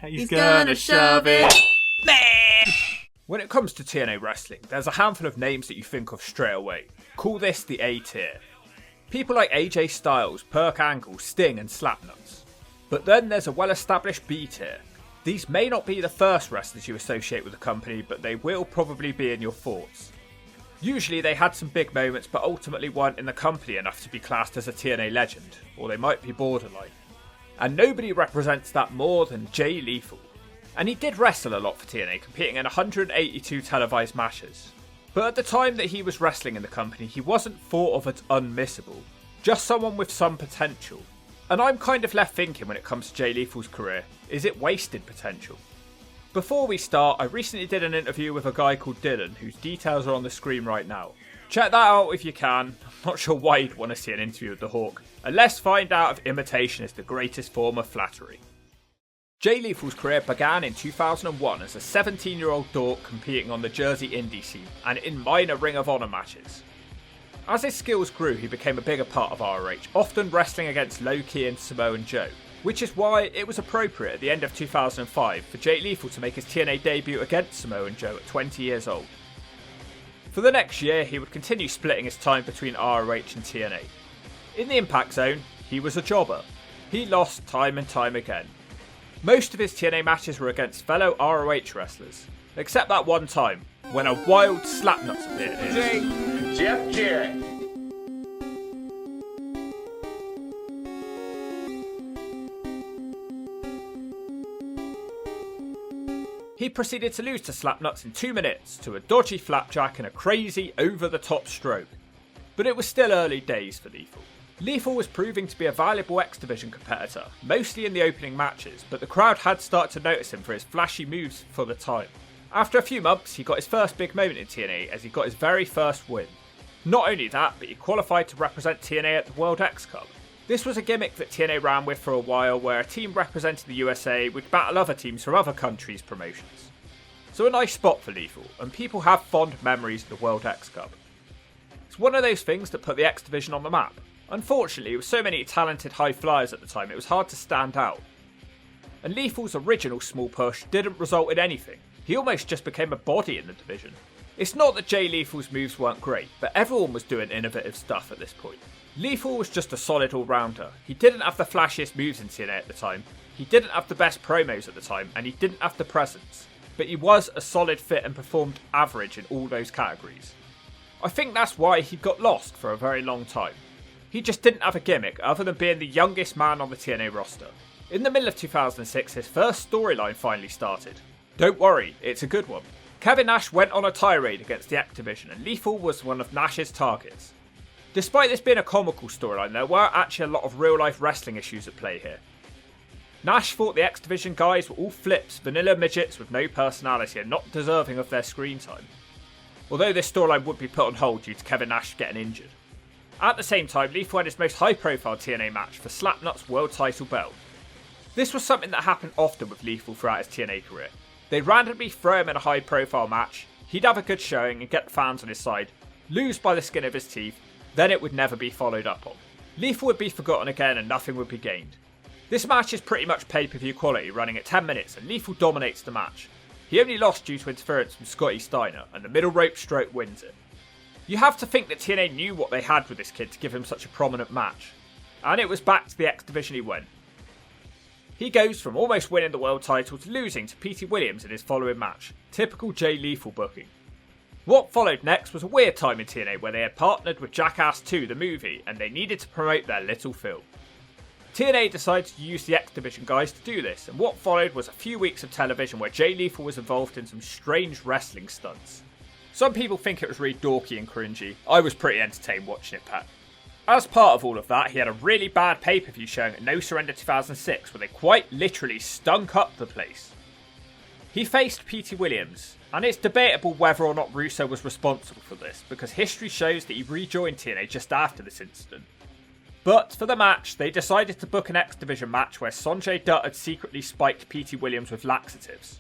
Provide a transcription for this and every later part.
He's gonna shove it. Man! When it comes to TNA wrestling, there's a handful of names that you think of straight away. Call this the A tier. People like AJ Styles, Perk Angle, Sting and Slapnuts. But then there's a well-established B tier. These may not be the first wrestlers you associate with the company, but they will probably be in your thoughts. Usually they had some big moments, but ultimately weren't in the company enough to be classed as a TNA legend, or they might be borderline. And nobody represents that more than Jay Lethal. And he did wrestle a lot for TNA, competing in 182 televised matches. But at the time that he was wrestling in the company, he wasn't thought of as unmissable, just someone with some potential. And I'm kind of left thinking when it comes to Jay Lethal's career, is it wasted potential? Before we start, I recently did an interview with a guy called Dylan, whose details are on the screen right now. Check that out if you can. I'm not sure why you'd want to see an interview with the Hawk, and let's find out if imitation is the greatest form of flattery. Jay Lethal's career began in 2001 as a 17-year-old dork competing on the Jersey indie scene and in minor Ring of Honor matches. As his skills grew, he became a bigger part of ROH, often wrestling against Low-Ki and Samoa Joe, which is why it was appropriate at the end of 2005 for Jay Lethal to make his TNA debut against Samoa Joe at 20 years old. For the next year, he would continue splitting his time between ROH and TNA. In the Impact Zone, he was a jobber. He lost time and time again. Most of his TNA matches were against fellow ROH wrestlers, except that one time, when a wild Slapnuts appeared. Jeff Jarrett. He proceeded to lose to Slapnuts in 2 minutes to a dodgy flapjack and a crazy over-the-top stroke. But it was still early days for Lethal. Lethal was proving to be a valuable X Division competitor, mostly in the opening matches, but the crowd had started to notice him for his flashy moves for the time. After a few months, he got his first big moment in TNA as he got his very first win. Not only that, but he qualified to represent TNA at the World X Cup. This was a gimmick that TNA ran with for a while, where a team representing the USA would battle other teams from other countries' promotions. So a nice spot for Lethal, and people have fond memories of the World X Cup. It's one of those things that put the X Division on the map. Unfortunately, with so many talented high flyers at the time, it was hard to stand out. And Lethal's original small push didn't result in anything. He almost just became a body in the division. It's not that Jay Lethal's moves weren't great, but everyone was doing innovative stuff at this point. Lethal was just a solid all-rounder. He didn't have the flashiest moves in TNA at the time, he didn't have the best promos at the time, and he didn't have the presence. But he was a solid fit and performed average in all those categories. I think that's why he got lost for a very long time. He just didn't have a gimmick other than being the youngest man on the TNA roster. In the middle of 2006, his first storyline finally started. Don't worry, it's a good one. Kevin Nash went on a tirade against the X Division, and Lethal was one of Nash's targets. Despite this being a comical storyline, there were actually a lot of real-life wrestling issues at play here. Nash thought the X Division guys were all flips, vanilla midgets with no personality and not deserving of their screen time. Although this storyline would be put on hold due to Kevin Nash getting injured. At the same time, Lethal had his most high-profile TNA match for Slapnuts' world title belt. This was something that happened often with Lethal throughout his TNA career. They'd randomly throw him in a high-profile match, he'd have a good showing and get the fans on his side, lose by the skin of his teeth, then it would never be followed up on. Lethal would be forgotten again and nothing would be gained. This match is pretty much pay-per-view quality, running at 10 minutes, and Lethal dominates the match. He only lost due to interference from Scotty Steiner, and the middle rope stroke wins it. You have to think that TNA knew what they had with this kid to give him such a prominent match. And it was back to the X Division he went. He goes from almost winning the world title to losing to Petey Williams in his following match. Typical Jay Lethal booking. What followed next was a weird time in TNA where they had partnered with Jackass 2, the movie, and they needed to promote their little film. TNA decided to use the X Division guys to do this, and what followed was a few weeks of television where Jay Lethal was involved in some strange wrestling stunts. Some people think it was really dorky and cringy. I was pretty entertained watching it, Pat. As part of all of that, he had a really bad pay-per-view showing at No Surrender 2006 where they quite literally stunk up the place. He faced Petey Williams, and it's debatable whether or not Russo was responsible for this, because history shows that he rejoined TNA just after this incident. But for the match, they decided to book an X Division match where Sonjay Dutt had secretly spiked Petey Williams with laxatives.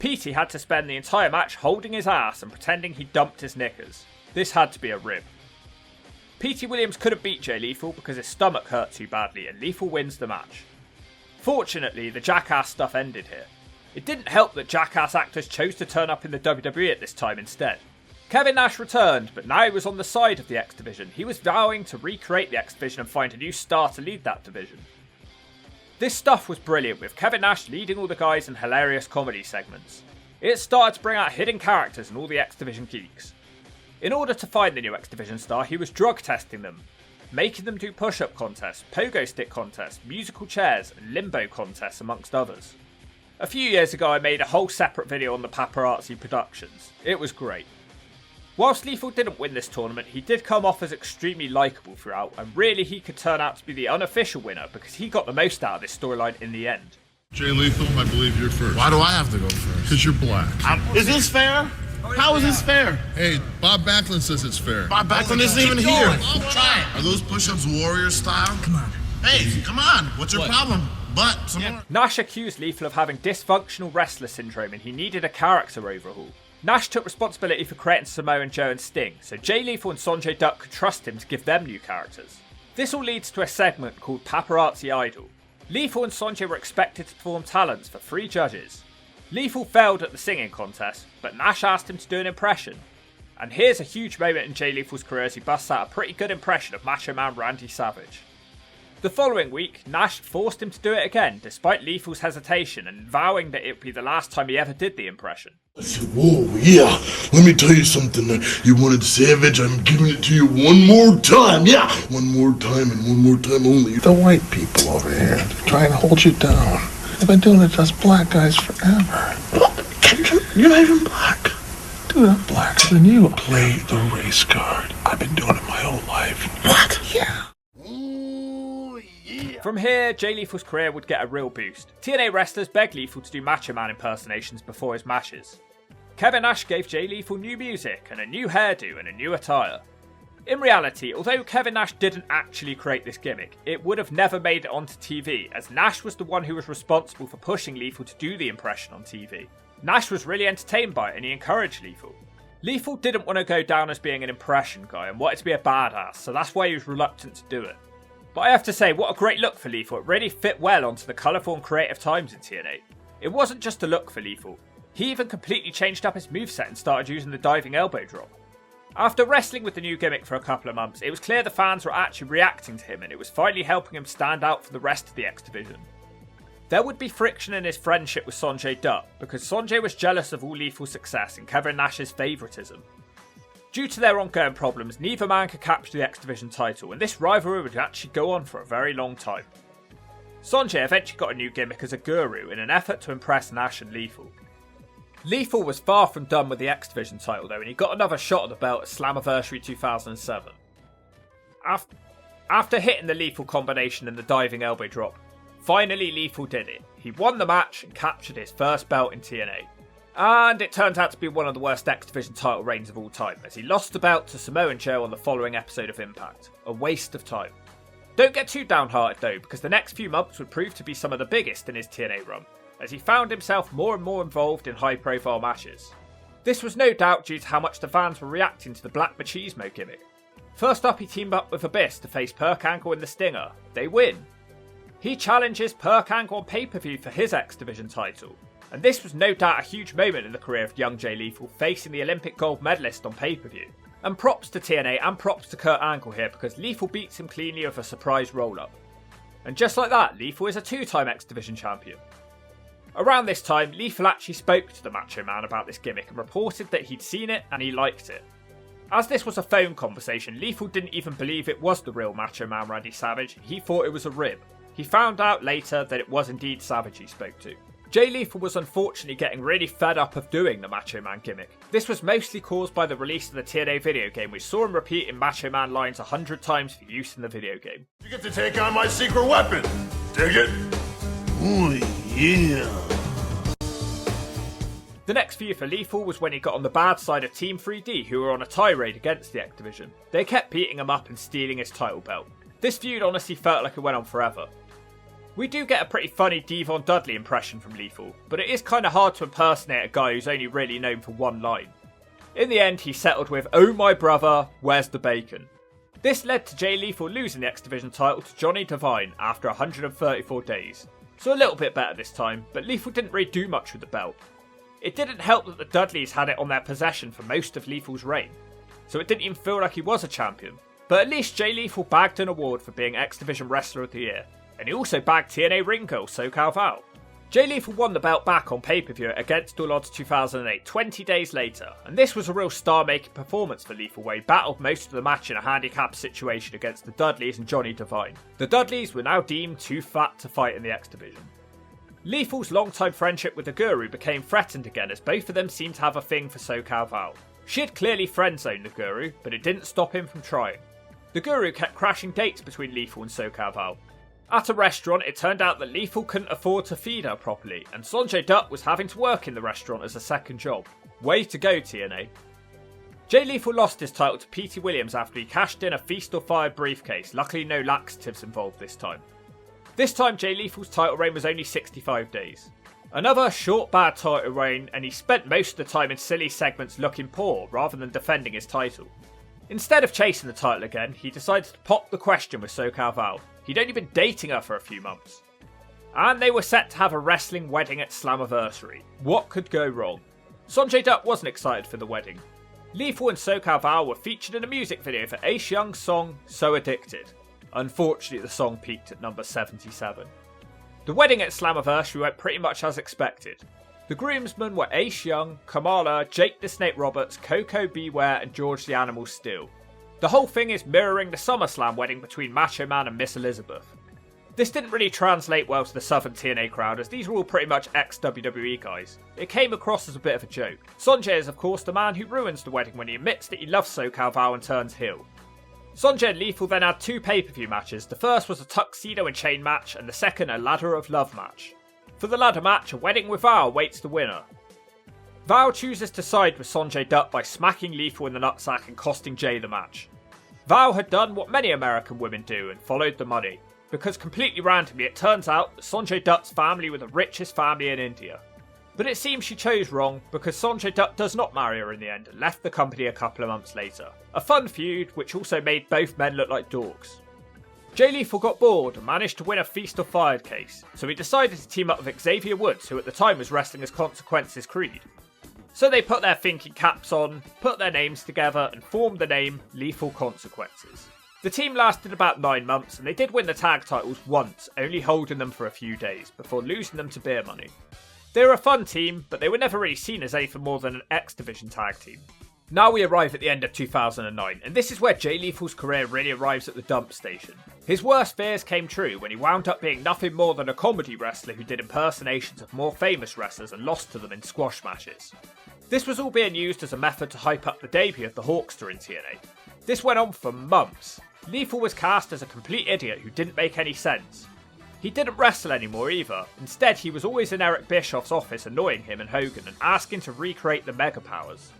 Petey had to spend the entire match holding his ass and pretending he dumped his knickers. This had to be a rib. Petey Williams couldn't beat Jay Lethal because his stomach hurt too badly, and Lethal wins the match. Fortunately, the Jackass stuff ended here. It didn't help that Jackass actors chose to turn up in the WWE at this time instead. Kevin Nash returned, but now he was on the side of the X Division. He was vowing to recreate the X Division and find a new star to lead that division. This stuff was brilliant, with Kevin Nash leading all the guys in hilarious comedy segments. It started to bring out hidden characters and all the X Division geeks. In order to find the new X Division star, he was drug testing them, making them do push-up contests, pogo stick contests, musical chairs, and limbo contests, amongst others. A few years ago, I made a whole separate video on the paparazzi productions. It was great. Whilst Lethal didn't win this tournament, he did come off as extremely likeable throughout, and really he could turn out to be the unofficial winner because he got the most out of this storyline in the end. Jay Lethal, I believe you're first. Why do I have to go first? Because you're black. Is this fair? How is this fair? Hey, Bob Backlund says it's fair. Bob Backlund isn't even here. Try it. Are those push-ups warrior style? Come on. Hey, come on. What's your problem? But some more. Nash accused Lethal of having dysfunctional wrestler syndrome and he needed a character overhaul. Nash took responsibility for creating Samoa Joe and Sting, so Jay Lethal and Sonjay Dutt could trust him to give them new characters. This all leads to a segment called Paparazzi Idol. Lethal and Sonjay were expected to perform talents for 3 judges. Lethal failed at the singing contest, but Nash asked him to do an impression. And here's a huge moment in Jay Lethal's career as he busts out a pretty good impression of Macho Man Randy Savage. The following week, Nash forced him to do it again, despite Lethal's hesitation and vowing that it would be the last time he ever did the impression. I said, whoa, yeah, let me tell you something. You wanted Savage, I'm giving it to you one more time. Yeah, one more time and one more time only. The white people over here trying to hold you down. They've been doing it to us black guys forever. You're not even black. Dude, I'm blacker than you. Play the race card. I've been doing it my whole life. What? Yeah. From here, Jay Lethal's career would get a real boost. TNA wrestlers begged Lethal to do Macho Man impersonations before his matches. Kevin Nash gave Jay Lethal new music and a new hairdo and a new attire. In reality, although Kevin Nash didn't actually create this gimmick, it would have never made it onto TV, as Nash was the one who was responsible for pushing Lethal to do the impression on TV. Nash was really entertained by it and he encouraged Lethal. Lethal didn't want to go down as being an impression guy and wanted to be a badass, so that's why he was reluctant to do it. But I have to say, what a great look for Lethal. It really fit well onto the colourful and creative times in TNA. It wasn't just a look for Lethal. He even completely changed up his moveset and started using the diving elbow drop. After wrestling with the new gimmick for a couple of months, it was clear the fans were actually reacting to him and it was finally helping him stand out from the rest of the X Division. There would be friction in his friendship with Sonjay Dutt, because Sonjay was jealous of all Lethal's success and Kevin Nash's favouritism. Due to their ongoing problems, neither man could capture the X Division title, and this rivalry would actually go on for a very long time. Sonjay eventually got a new gimmick as a guru in an effort to impress Nash and Lethal. Lethal was far from done with the X Division title though, and he got another shot at the belt at Slammiversary 2007. After hitting the Lethal combination and the diving elbow drop, finally Lethal did it. He won the match and captured his first belt in TNA. And it turned out to be one of the worst X Division title reigns of all time, as he lost the belt to Samoa Joe on the following episode of Impact. A waste of time. Don't get too downhearted though, because the next few months would prove to be some of the biggest in his TNA run, as he found himself more and more involved in high profile matches. This was no doubt due to how much the fans were reacting to the Black Machismo gimmick. First up, he teamed up with Abyss to face Perk Angle in the Stinger. They win. He challenges Perk Angle on pay-per-view for his X Division title. And this was no doubt a huge moment in the career of young Jay Lethal, facing the Olympic gold medalist on pay-per-view. And props to TNA and props to Kurt Angle here, because Lethal beats him cleanly with a surprise roll-up. And just like that, Lethal is a 2-time X Division champion. Around this time, Lethal actually spoke to the Macho Man about this gimmick and reported that he'd seen it and he liked it. As this was a phone conversation, Lethal didn't even believe it was the real Macho Man Randy Savage, he thought it was a rib. He found out later that it was indeed Savage he spoke to. Jay Lethal was unfortunately getting really fed up of doing the Macho Man gimmick. This was mostly caused by the release of the TNA video game, which saw him repeating Macho Man lines 100 times for use in the video game. You get to take on my secret weapon. Dig it? Oh, yeah. The next feud for Lethal was when he got on the bad side of Team 3D, who were on a tirade against the X Division. They kept beating him up and stealing his title belt. This feud honestly felt like it went on forever. We do get a pretty funny Devon Dudley impression from Lethal, but it is kind of hard to impersonate a guy who's only really known for one line. In the end, he settled with, "Oh my brother, where's the bacon?" This led to Jay Lethal losing the X Division title to Johnny Devine after 134 days. so a little bit better this time, but Lethal didn't really do much with the belt. It didn't help that the Dudleys had it on their possession for most of Lethal's reign, so it didn't even feel like he was a champion. But at least Jay Lethal bagged an award for being X Division Wrestler of the Year, and he also bagged TNA Ring Girl SoCal Val. Jay Lethal won the belt back on pay-per-view against All Odds 2008 20 days later, and this was a real star-making performance for Lethal where he battled most of the match in a handicap situation against the Dudleys and Johnny Devine. The Dudleys were now deemed too fat to fight in the X Division. Lethal's long-time friendship with the Guru became threatened again as both of them seemed to have a thing for SoCal Val. She had clearly friend-zoned the Guru, but it didn't stop him from trying. The Guru kept crashing dates between Lethal and SoCal Val. At a restaurant, it turned out that Lethal couldn't afford to feed her properly, and Sonjay Dutt was having to work in the restaurant as a second job. Way to go, TNA. Jay Lethal lost his title to Petey Williams after he cashed in a Feast or Fire briefcase, luckily no laxatives involved this time. This time Jay Lethal's title reign was only 65 days. Another short bad title reign, and he spent most of the time in silly segments looking poor rather than defending his title. Instead of chasing the title again, he decided to pop the question with SoCal Val. He'd only been dating her for a few months. And they were set to have a wrestling wedding at Slammiversary. What could go wrong? Sonjay Dutt wasn't excited for the wedding. Lethal and SoCal Val were featured in a music video for Ace Young's song So Addicted. Unfortunately, the song peaked at number 77. The wedding at Slammiversary went pretty much as expected. The groomsmen were Ace Young, Kamala, Jake the Snake Roberts, Coco Beware and George the Animal Steele. The whole thing is mirroring the SummerSlam wedding between Macho Man and Miss Elizabeth. This didn't really translate well to the Southern TNA crowd as these were all pretty much ex-WWE guys. It came across as a bit of a joke. Sonjay is of course the man who ruins the wedding when he admits that he loves SoCal Val and turns heel. Sonjay and Lethal then had two pay-per-view matches. The first was a tuxedo and chain match and the second a ladder of love match. For the ladder match, a wedding with Val awaits the winner. Val chooses to side with Sonjay Dutt by smacking Lethal in the nutsack and costing Jay the match. Val had done what many American women do and followed the money, because completely randomly it turns out that Sonjay Dutt's family were the richest family in India. But it seems she chose wrong because Sonjay Dutt does not marry her in the end and left the company a couple of months later. A fun feud which also made both men look like dorks. Jay Lethal got bored and managed to win a Feast or Fired case, so he decided to team up with Xavier Woods, who at the time was wrestling as Consequences Creed. So they put their thinking caps on, put their names together and formed the name Lethal Consequences. The team lasted about 9 months and they did win the tag titles once, only holding them for a few days before losing them to Beer Money. They were a fun team, but they were never really seen as anything more than an X Division tag team. Now we arrive at the end of 2009, and this is where Jay Lethal's career really arrives at the dump station. His worst fears came true when he wound up being nothing more than a comedy wrestler who did impersonations of more famous wrestlers and lost to them in squash matches. This was all being used as a method to hype up the debut of the Hawkster in TNA. This went on for months. Lethal was cast as a complete idiot who didn't make any sense. He didn't wrestle anymore either. Instead, he was always in Eric Bischoff's office annoying him and Hogan and asking to recreate the Mega Powers.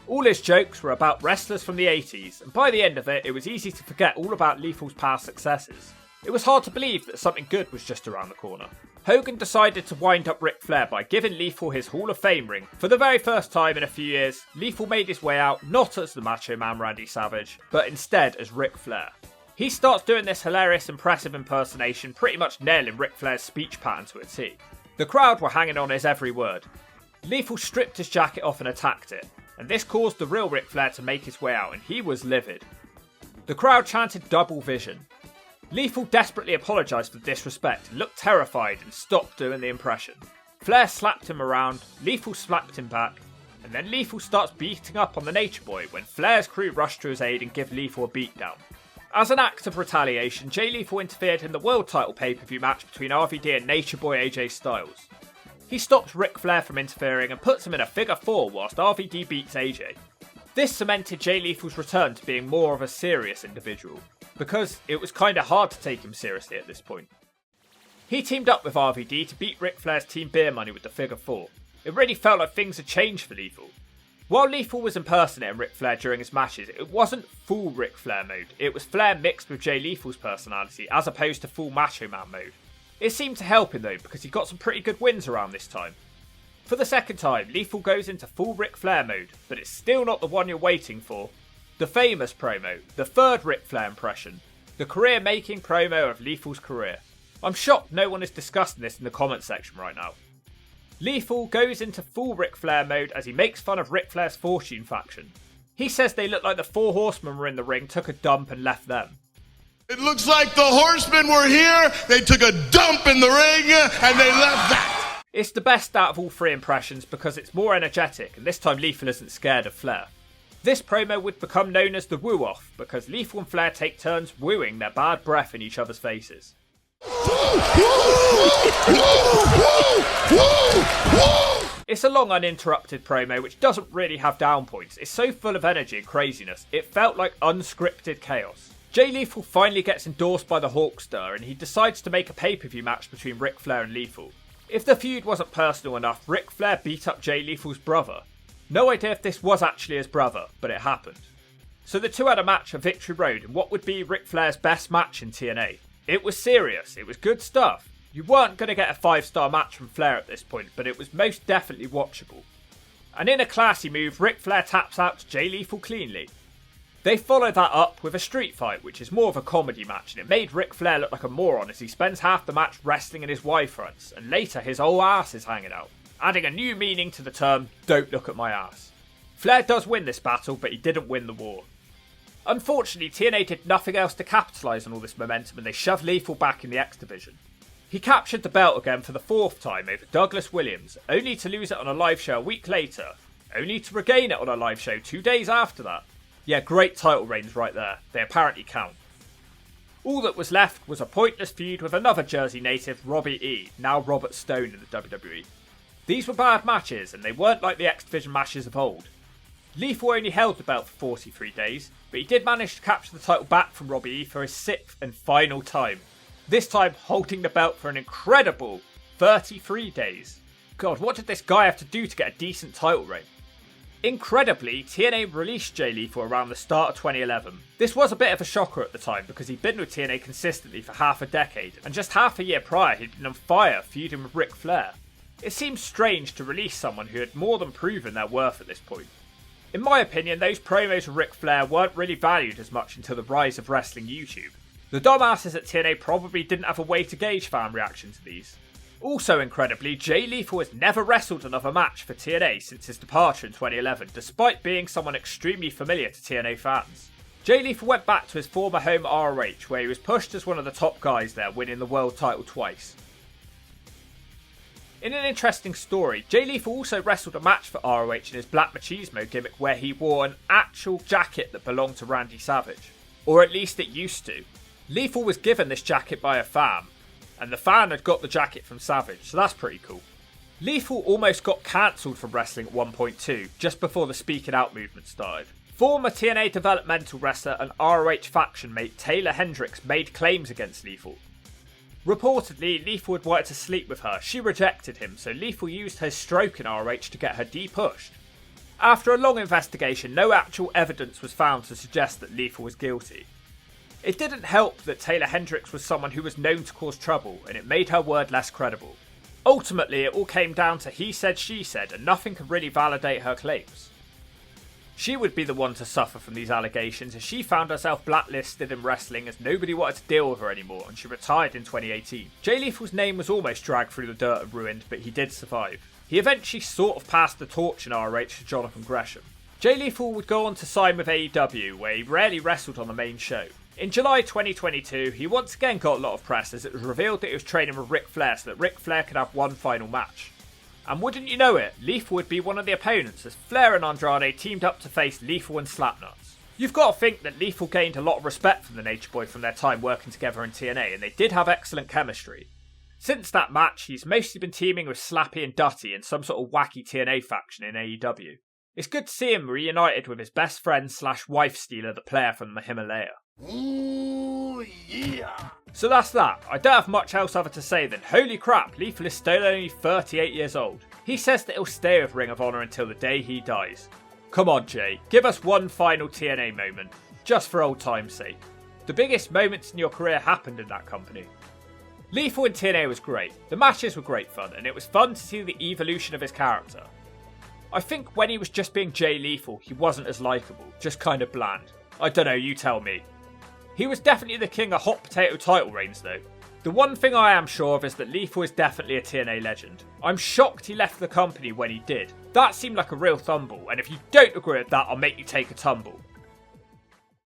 All his jokes were about wrestlers from the 80s, and by the end of it, it was easy to forget all about Lethal's past successes. It was hard to believe that something good was just around the corner. Hogan decided to wind up Ric Flair by giving Lethal his Hall of Fame ring. For the very first time in a few years, Lethal made his way out not as the Macho Man Randy Savage, but instead as Ric Flair. He starts doing this hilarious, impressive impersonation, pretty much nailing Ric Flair's speech pattern to a T. The crowd were hanging on his every word. Lethal stripped his jacket off and attacked it, and this caused the real Ric Flair to make his way out, and he was livid. The crowd chanted double vision. Lethal desperately apologised for the disrespect, looked terrified and stopped doing the impression. Flair slapped him around, Lethal slapped him back, and then Lethal starts beating up on the Nature Boy when Flair's crew rush to his aid and give Lethal a beatdown. As an act of retaliation, Jay Lethal interfered in the world title pay-per-view match between RVD and Nature Boy AJ Styles. He stops Ric Flair from interfering and puts him in a figure 4 whilst RVD beats AJ. This cemented Jay Lethal's return to being more of a serious individual, because it was kinda hard to take him seriously at this point. He teamed up with RVD to beat Ric Flair's Team Beer Money with the figure 4. It really felt like things had changed for Lethal. While Lethal was impersonating Ric Flair during his matches, it wasn't full Ric Flair mode, it was Flair mixed with Jay Lethal's personality as opposed to full Macho Man mode. It seemed to help him though because he got some pretty good wins around this time. For the second time, Lethal goes into full Ric Flair mode, but it's still not the one you're waiting for. The famous promo, the third Ric Flair impression, the career-making promo of Lethal's career. I'm shocked no one is discussing this in the comment section right now. Lethal goes into full Ric Flair mode as he makes fun of Ric Flair's Fortune faction. He says they look like the Four Horsemen were in the ring, took a dump and left them. It looks like the Horsemen were here, they took a dump in the ring, and they left that. It's the best out of all three impressions because it's more energetic, and this time Lethal isn't scared of Flair. This promo would become known as the woo-off because Lethal and Flair take turns wooing their bad breath in each other's faces. It's a long uninterrupted promo which doesn't really have down points. It's so full of energy and craziness, it felt like unscripted chaos. Jay Lethal finally gets endorsed by the Hawkster and he decides to make a pay-per-view match between Ric Flair and Lethal. If the feud wasn't personal enough, Ric Flair beat up Jay Lethal's brother. No idea if this was actually his brother, but it happened. So the two had a match at Victory Road in what would be Ric Flair's best match in TNA. It was serious, it was good stuff. You weren't going to get a 5-star match from Flair at this point, but it was most definitely watchable. And in a classy move, Ric Flair taps out to Jay Lethal cleanly. They follow that up with a street fight, which is more of a comedy match, and it made Ric Flair look like a moron as he spends half the match wrestling in his Y-fronts, and later his whole ass is hanging out, adding a new meaning to the term, don't look at my ass. Flair does win this battle, but he didn't win the war. Unfortunately, TNA did nothing else to capitalise on all this momentum and they shoved Lethal back in the X Division. He captured the belt again for the 4th time over Douglas Williams, only to lose it on a live show a week later, only to regain it on a live show 2 days after that. Yeah, great title reigns right there. They apparently count. All that was left was a pointless feud with another Jersey native, Robbie E., now Robert Stone in the WWE. These were bad matches and they weren't like the X Division matches of old. Lethal only held the belt for 43 days, but he did manage to capture the title back from Robbie E for his 6th and final time. This time holding the belt for an incredible 33 days. God, what did this guy have to do to get a decent title reign? Incredibly, TNA released Jay Lethal around the start of 2011. This was a bit of a shocker at the time because he'd been with TNA consistently for half a decade, and just half a year prior he'd been on fire feuding with Ric Flair. It seems strange to release someone who had more than proven their worth at this point. In my opinion, those promos with Ric Flair weren't really valued as much until the rise of wrestling YouTube. The dumbasses at TNA probably didn't have a way to gauge fan reaction to these. Also incredibly, Jay Lethal has never wrestled another match for TNA since his departure in 2011, despite being someone extremely familiar to TNA fans. Jay Lethal went back to his former home ROH, where he was pushed as one of the top guys there, winning the world title twice. In an interesting story, Jay Lethal also wrestled a match for ROH in his Black Machismo gimmick where he wore an actual jacket that belonged to Randy Savage. Or at least it used to. Lethal was given this jacket by a fan, and the fan had got the jacket from Savage, so that's pretty cool. Lethal almost got cancelled from wrestling at one point too, just before the Speak It Out movement started. Former TNA developmental wrestler and ROH faction mate Taylor Hendricks made claims against Lethal. Reportedly, Lethal had wanted to sleep with her. She rejected him, so Lethal used her stroke in ROH to get her de-pushed. After a long investigation, no actual evidence was found to suggest that Lethal was guilty. It didn't help that Taylor Hendricks was someone who was known to cause trouble, and it made her word less credible. Ultimately, it all came down to he said, she said, and nothing could really validate her claims. She would be the one to suffer from these allegations as she found herself blacklisted in wrestling as nobody wanted to deal with her anymore, and she retired in 2018. Jay Lethal's name was almost dragged through the dirt and ruined, but he did survive. He eventually sort of passed the torch in ROH to Jonathan Gresham. Jay Lethal would go on to sign with AEW, where he rarely wrestled on the main show. In July 2022, he once again got a lot of press as it was revealed that he was training with Ric Flair so that Ric Flair could have one final match. And wouldn't you know it, Lethal would be one of the opponents as Flair and Andrade teamed up to face Lethal and Slapnuts. You've got to think that Lethal gained a lot of respect from the Nature Boy from their time working together in TNA, and they did have excellent chemistry. Since that match, he's mostly been teaming with Slappy and Dutty in some sort of wacky TNA faction in AEW. It's good to see him reunited with his best friend / wife stealer, the player from the Himalaya. Ooh, yeah. So that's that. I don't have much else other to say than holy crap, Lethal is still only 38 years old. He says that he'll stay with Ring of Honor until the day he dies. Come on Jay, give us one final TNA moment, just for old time's sake. The biggest moments in your career happened in that company. Lethal in TNA was great, the matches were great fun, and it was fun to see the evolution of his character. I think when he was just being Jay Lethal, he wasn't as likeable, just kind of bland. I don't know, you tell me. He was definitely the king of hot potato title reigns though. The one thing I am sure of is that Lethal is definitely a TNA legend. I'm shocked he left the company when he did. That seemed like a real thumble, and if you don't agree with that, I'll make you take a tumble.